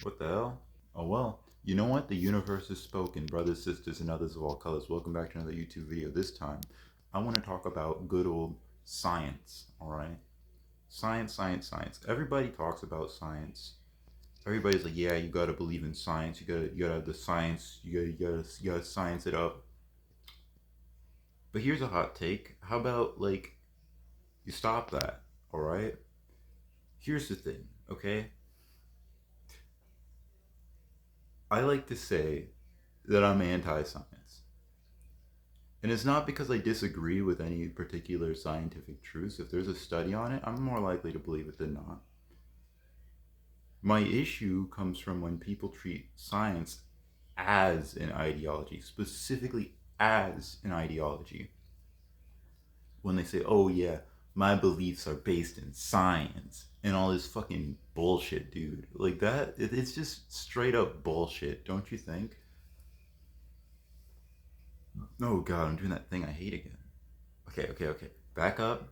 What the hell? Oh well. You know what? The universe has spoken, brothers, sisters, and others of all colors. Welcome back to another YouTube video. This time, I want to talk about good old science, alright? Science, science, science. Everybody talks about science. Everybody's like, yeah, you gotta believe in science. You gotta have the science. You gotta science it up. But here's a hot take. How about, like, you stop that, alright? Here's the thing, okay? I like to say that I'm anti science. And it's not because I disagree with any particular scientific truths. If there's a study on it, I'm more likely to believe it than not. My issue comes from when people treat science as an ideology, specifically as an ideology. When they say, oh yeah, my beliefs are based in science and all this fucking bullshit, dude. Like that, it's just straight up bullshit, don't you think? Oh god, I'm doing that thing I hate again. Okay, okay, okay. Back up.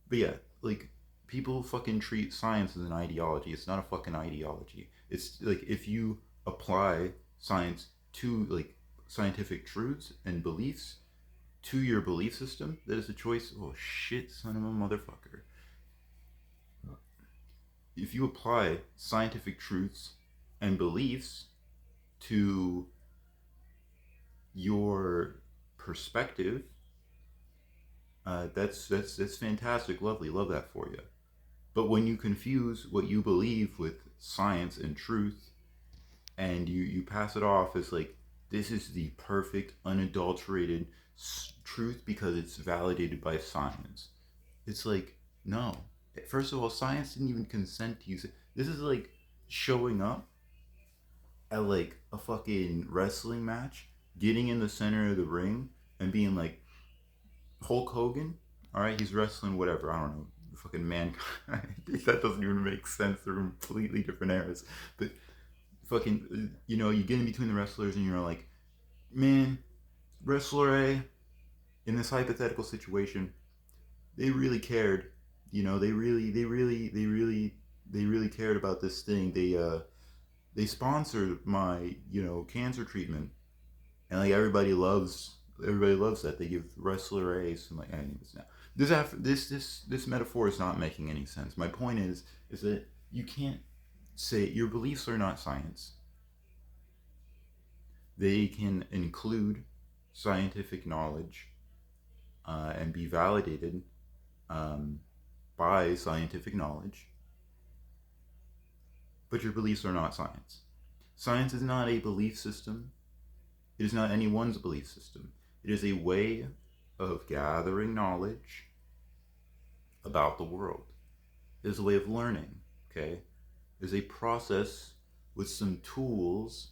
But yeah, like people fucking treat science as an ideology. It's not a fucking ideology. It's like if you apply science to like scientific truths and beliefs to your belief system, that is a choice. Oh shit, son of a motherfucker. If you apply scientific truths and beliefs to your perspective, that's fantastic, lovely, love that for you. But when you confuse what you believe with science and truth, and you pass it off as like this is the perfect, unadulterated truth because it's validated by science, it's like no. First of all, science didn't even consent to use it. This is like showing up at like a fucking wrestling match, getting in the center of the ring, and being like, Hulk Hogan, all right, he's wrestling whatever. I don't know, fucking mankind. That doesn't even make sense. They're completely different eras. But fucking, you get in between the wrestlers and you're like, man, wrestler A in this hypothetical situation, they really cared. They really cared about this thing. They sponsored my cancer treatment, and like everybody loves that. They give wrestler A some like anyways now. This metaphor is not making any sense. My point is that you can't say your beliefs are not science. They can include scientific knowledge and be validated um, by scientific knowledge, but your beliefs are not science. Science is not a belief system. It is not anyone's belief system. It is a way of gathering knowledge about the world. It is a way of learning, okay? It is a process with some tools,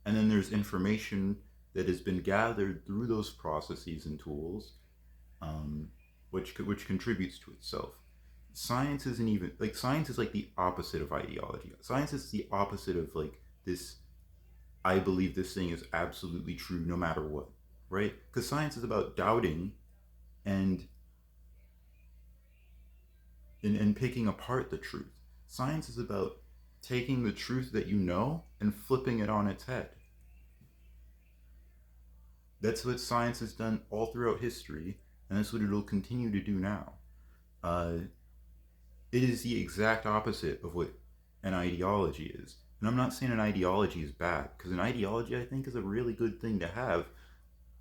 and then there's information that has been gathered through those processes and tools, um, which contributes to itself. Science isn't even like science is like the opposite of ideology. Science is the opposite of like this. I believe this thing is absolutely true no matter what, right? Because science is about doubting and, and picking apart the truth. Science is about taking the truth that you know and flipping it on its head. That's what science has done all throughout history, and that's what it'll continue to do now. Uh, it is the exact opposite of what an ideology is. And I'm not saying an ideology is bad, because an ideology, I think, is a really good thing to have,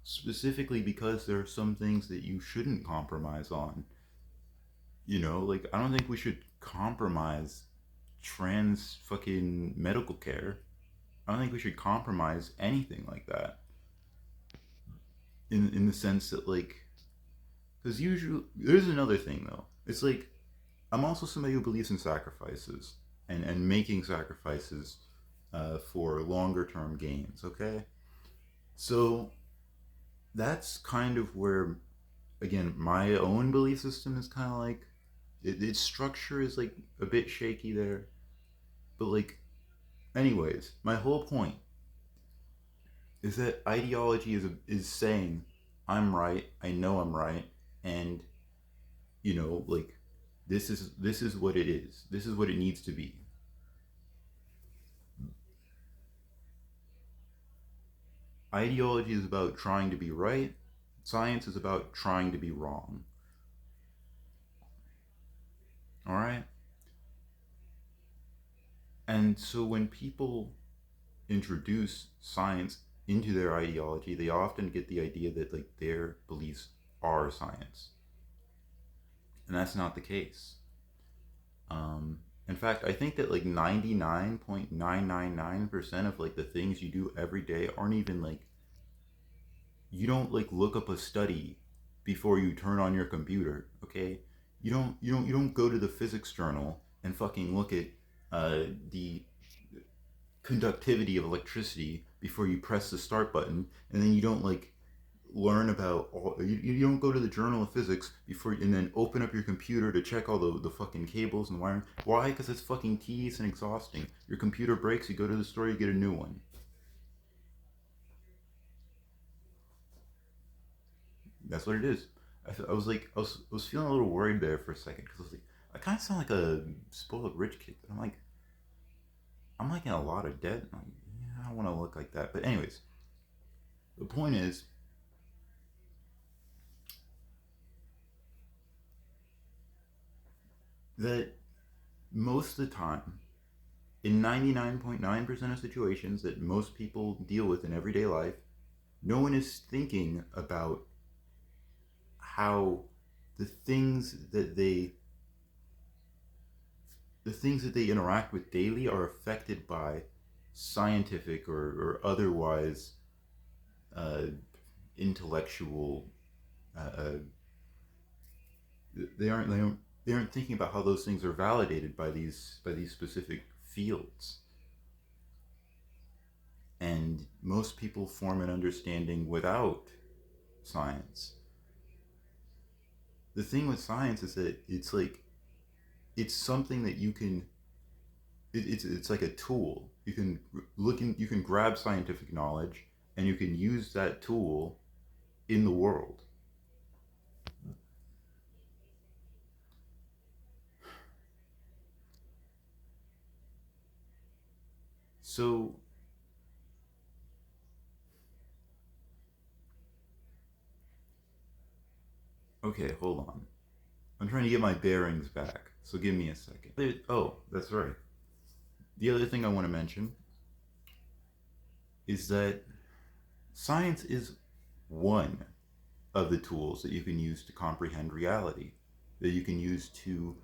specifically because there are some things that you shouldn't compromise on. Like, I don't think we should compromise trans fucking medical care. I don't think we should compromise anything like that. In the sense that, like, because usually there's another thing though. It's like I'm also somebody who believes in sacrifices and making sacrifices for longer term gains. Okay, so that's kind of where, again, my own belief system is kind of like its structure is like a bit shaky there. But like, anyways, my whole point is that ideology is saying I'm right, I know I'm right, and like this is what it is. This is what it needs to be. Ideology is about trying to be right. Science is about trying to be wrong. All right? And so when people introduce science into their ideology, they often get the idea that like their beliefs are science. And that's not the case. Um, in fact, I think that like 99.999% of like the things you do every day aren't even like, you don't like look up a study before you turn on your computer, okay? You don't go to the physics journal and fucking look at the conductivity of electricity before you press the start button, and then you don't like learn about all, you don't go to the journal of physics before and then open up your computer to check all the fucking cables and wiring. Why? Because it's fucking tedious and exhausting. Your computer breaks, you go to the store, you get a new one. That's what it is. I was like, I was feeling a little worried there for a second because I was like, I kind of sound like a spoiled rich kid. I'm like in a lot of debt. I'm like, yeah, I don't want to look like that. But anyways, the point is that most of the time, in 99.9% of situations that most people deal with in everyday life, no one is thinking about how the things that they the things that they interact with daily are affected by scientific or otherwise uh, intellectual. Uh, they aren't thinking about how those things are validated by these specific fields, and most people form an understanding without science. The thing with science is that it's like it's something that you can it's like a tool. You can grab scientific knowledge and you can use that tool in the world. So, okay, hold on. I'm trying to get my bearings back. So give me a second. Oh, that's right. The other thing I want to mention is that science is one of the tools that you can use to comprehend reality, that you can use to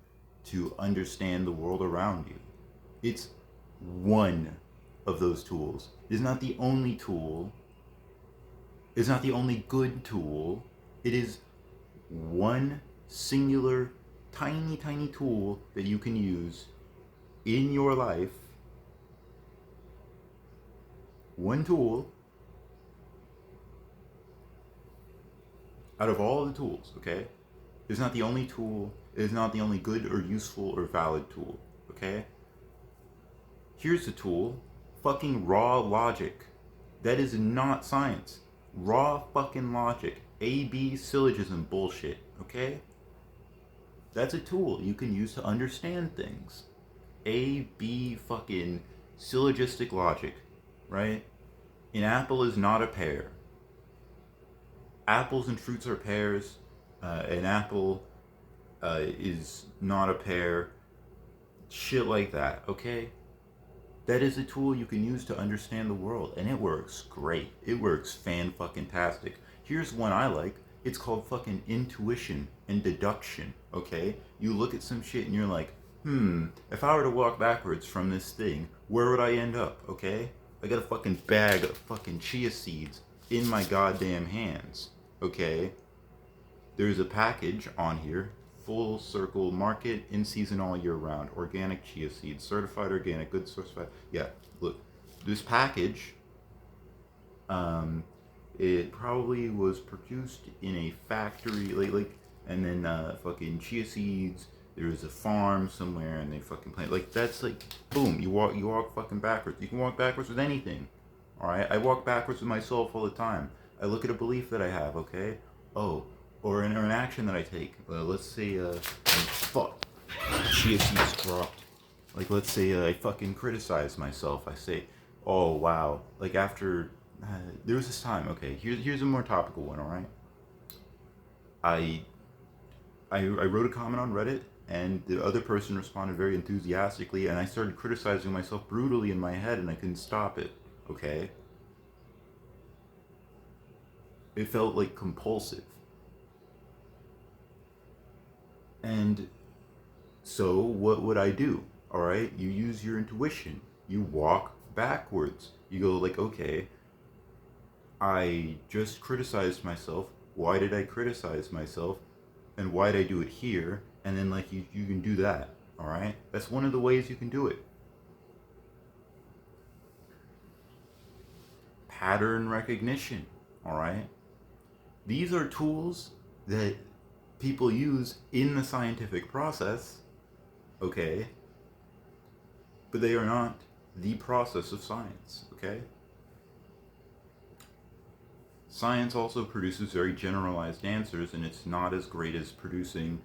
understand the world around you. It's one of those tools. It is not the only tool. It's not the only good tool. It is one singular, tiny, tiny tool that you can use in your life. One tool out of all the tools, okay? It's not the only tool. It is not the only good or useful or valid tool, okay? Here's the tool: fucking raw logic. That is not science. Raw fucking logic. A-B syllogism bullshit, okay? That's a tool you can use to understand things. A-B fucking syllogistic logic, right? An apple is not a pear. Apples and fruits are pears. An apple is not a pear. Shit like that, okay? That is a tool you can use to understand the world, and it works great. It works fan-fucking-tastic. Here's one I like. It's called fucking intuition and deduction, okay? You look at some shit and you're like, if I were to walk backwards from this thing, where would I end up, okay? I got a fucking bag of fucking chia seeds in my goddamn hands, okay? There's a package on here: full circle market, in season all year round, organic chia seeds, certified organic, good source fat. Yeah, look, this package, um, it probably was produced in a factory, and then fucking chia seeds. There's a farm somewhere, and they fucking plant. Like that's like, boom, you walk fucking backwards. You can walk backwards with anything. All right, I walk backwards with myself all the time. I look at a belief that I have. Okay, oh, or an action that I take. Let's say, fuck, chia seeds dropped. Like let's say I fucking criticize myself. I say, oh wow, like after there was this time. Okay, here's a more topical one. All right, I I wrote a comment on Reddit, and the other person responded very enthusiastically, and I started criticizing myself brutally in my head, and I couldn't stop it. Okay, it felt like compulsive, and so what would I do? All right, you use your intuition. You walk backwards. You go like, okay, I just criticized myself. Why did I criticize myself? And why did I do it here? And then like you can do that. All right, that's one of the ways you can do it. Pattern recognition. All right, these are tools that people use in the scientific process. Okay, but they are not the process of science. Okay, science also produces very generalized answers, and it's not as great as producing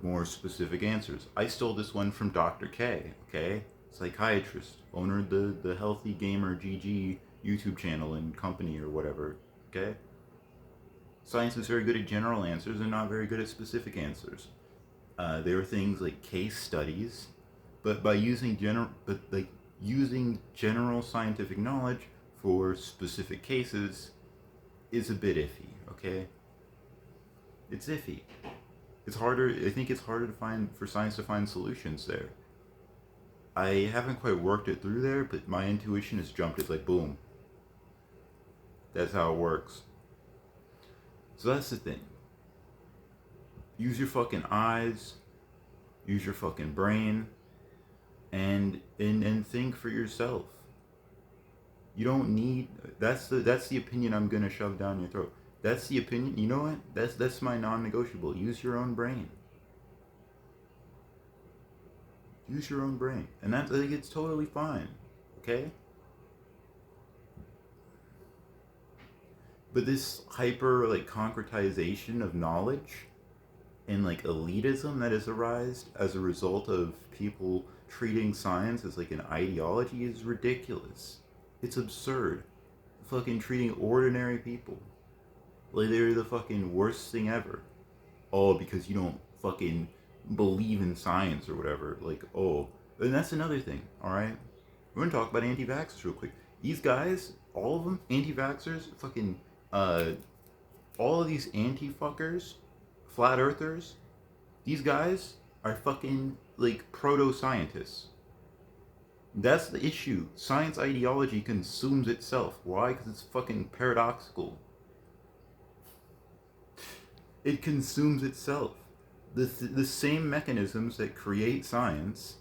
more specific answers. I stole this one from Dr. K, okay? Psychiatrist, owner of the Healthy Gamer GG YouTube channel and company or whatever, okay? Science is very good at general answers and not very good at specific answers. There are things like case studies, but using general scientific knowledge for specific cases is a bit iffy, okay? It's iffy. It's harder. I think it's harder to find for science to find solutions there. I haven't quite worked it through there, but my intuition has jumped. It's like boom. That's how it works. So that's the thing. Use your fucking eyes. Use your fucking brain, and think for yourself. You don't need. That's the opinion I'm gonna shove down your throat. That's the opinion. You know what? That's my non-negotiable. Use your own brain. Use your own brain, and that's I think it's totally fine. Okay. But this hyper like concretization of knowledge and like elitism that has arisen as a result of people treating science as like an ideology is ridiculous. It's absurd. Fucking treating ordinary people like they're the fucking worst thing ever. Oh, because you don't fucking believe in science or whatever. Like, oh. And that's another thing, alright? We're gonna talk about anti vaxxers real quick. These guys, all of them, anti vaxxers, fucking, uh, all of these anti fuckers, flat earthers, these guys are fucking, like, proto scientists. That's the issue. Science ideology consumes itself. Why? Because it's fucking paradoxical. It consumes itself. The same mechanisms that create science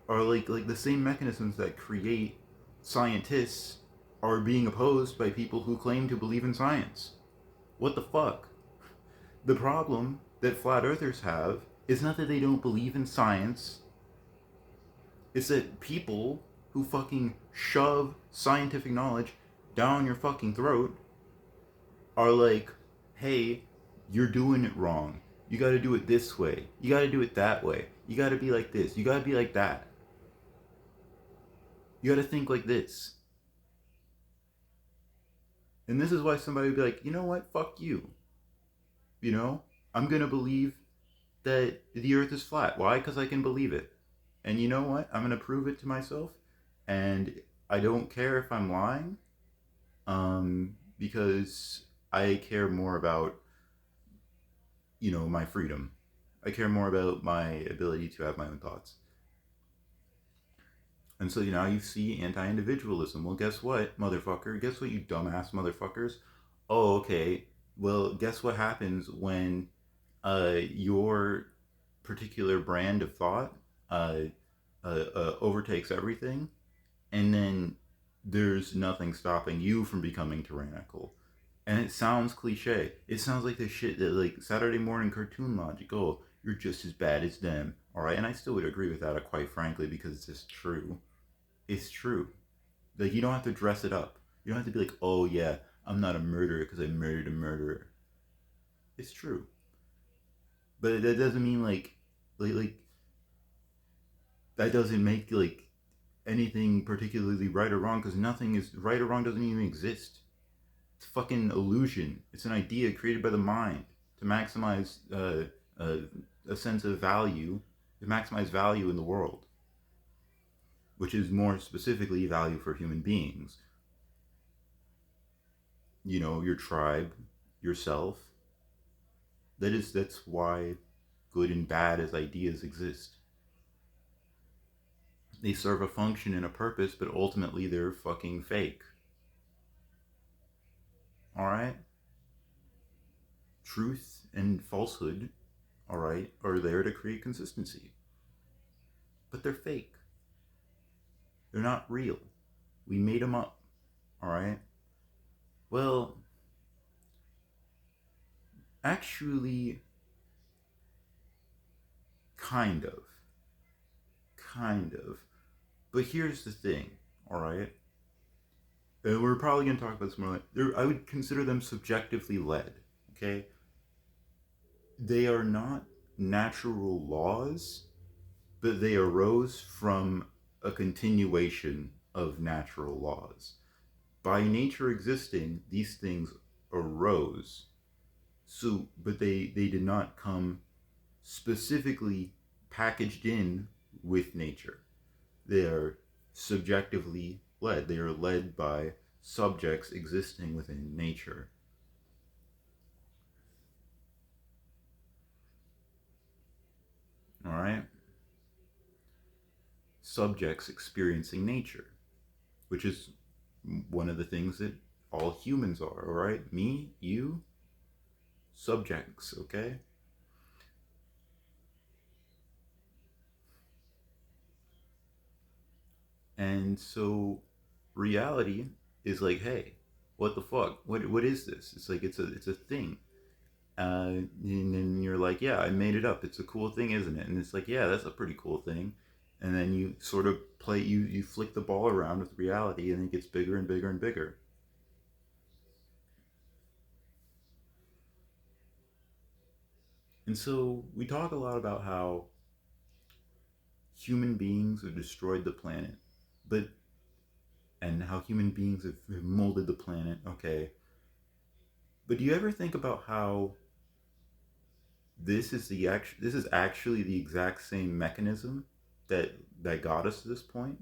are like the same mechanisms that create scientists are being opposed by people who claim to believe in science. What the fuck? The problem that flat earthers have is not that they don't believe in science, it's that people who fucking shove scientific knowledge down your fucking throat are like, hey, you're doing it wrong. You gotta do it this way. You gotta do it that way. You gotta be like this. You gotta be like that. You gotta think like this. And this is why somebody would be like, you know what? Fuck you. You know? I'm gonna believe that the earth is flat. Why? Because I can believe it. And you know what? I'm gonna prove it to myself. And I don't care if I'm lying. Because I care more about, my freedom. I care more about my ability to have my own thoughts. And so now you see anti-individualism. Well, guess what, motherfucker? Guess what, you dumbass motherfuckers? Oh, okay. Well, guess what happens when your particular brand of thought uh, overtakes everything, and then there's nothing stopping you from becoming tyrannical. And it sounds cliche. It sounds like the shit that like Saturday morning cartoon logic. Oh, you're just as bad as them. All right, and I still would agree with that, quite frankly, because it's just true. It's true. Like you don't have to dress it up. You don't have to be like, oh yeah, I'm not a murderer because I murdered a murderer. It's true, but that doesn't mean like that doesn't make like anything particularly right or wrong, because nothing is right or wrong, doesn't even exist. It's a fucking illusion. It's an idea created by the mind to maximize uh, a sense of value, to maximize value in the world, which is more specifically value for human beings. You know, your tribe, yourself. That's why good and bad as ideas exist. They serve a function and a purpose, but ultimately they're fucking fake. All right? Truth and falsehood, all right, are there to create consistency, but they're fake. They're not real. We made them up, all right? Well, actually, kind of. Kind of. But here's the thing, all right? And we're probably going to talk about this more. I would consider them subjectively led, okay? They are not natural laws, but they arose from a continuation of natural laws. By nature existing, these things arose. So, but they did not come specifically packaged in with nature. They are subjectively led. They are led by subjects existing within nature. All right? Subjects experiencing nature, which is one of the things that all humans are, all right? Me, you, subjects, okay? And so reality is like, hey, what the fuck? What is this? It's like it's a thing. And then you're like, yeah, I made it up. It's a cool thing, isn't it? And it's like, yeah, that's a pretty cool thing. And then you sort of play, you flick the ball around with reality, and it gets bigger and bigger and bigger. And so we talk a lot about how human beings have destroyed the planet, but and how human beings have molded the planet. Okay, but do you ever think about how this is actually the exact same mechanism that got us to this point?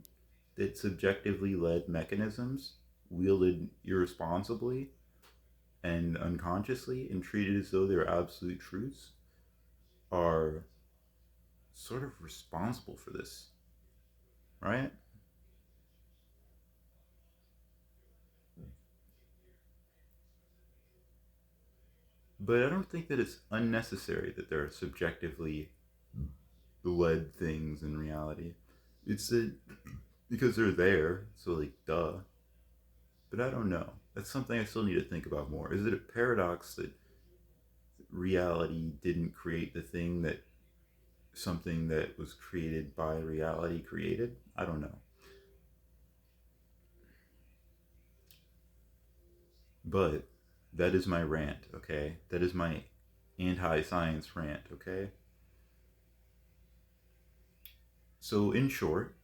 That subjectively led mechanisms wielded irresponsibly and unconsciously and treated as though they're absolute truths are sort of responsible for this, right? But I don't think that it's unnecessary that there are subjectively led things in reality. It's that because they're there, so like duh. But I don't know. That's something I still need to think about more. Is it a paradox that reality didn't create the thing that something that was created by reality created? I don't know. But that is my rant, okay? That is my anti science rant, okay? So, in short,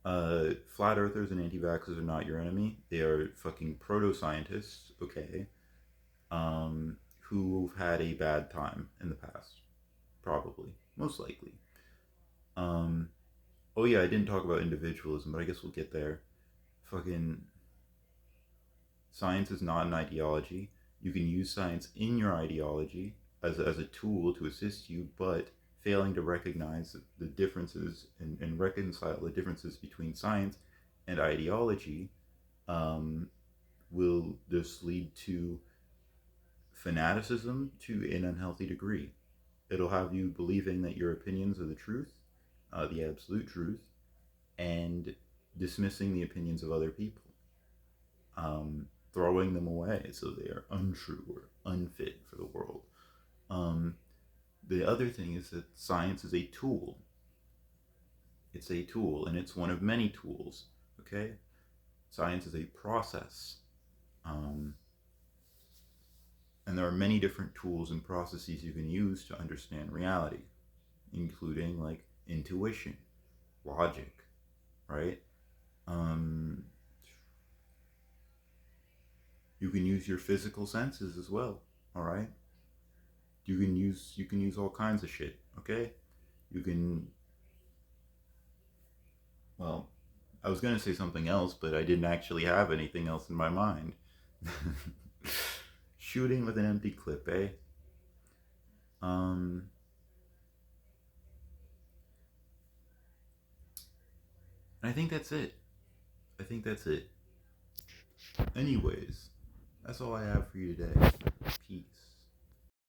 flat earthers and anti vaxxers are not your enemy. They are fucking proto scientists, okay? Who've had a bad time in the past. Probably. Most likely. Um, oh, yeah, I didn't talk about individualism, but I guess we'll get there. Fucking science is not an ideology. You can use science in your ideology as a tool to assist you, but failing to recognize the differences and reconcile the differences between science and ideology um, will just lead to fanaticism to an unhealthy degree. It'll have you believing that your opinions are the truth, the absolute truth, and dismissing the opinions of other people, throwing them away so they are untrue or unfit for the world. Um, the other thing is that science is a tool. It's a tool, and it's one of many tools. Okay, science is a process, um, and there are many different tools and processes you can use to understand reality, including like intuition, logic, right? Um, you can use your physical senses as well, all right? You can use all kinds of shit, okay? You can, well, I was gonna say something else, but I didn't actually have anything else in my mind. Shooting with an empty clip, eh? Um, I think that's it. I think that's it. Anyways, that's all I have for you today. Peace.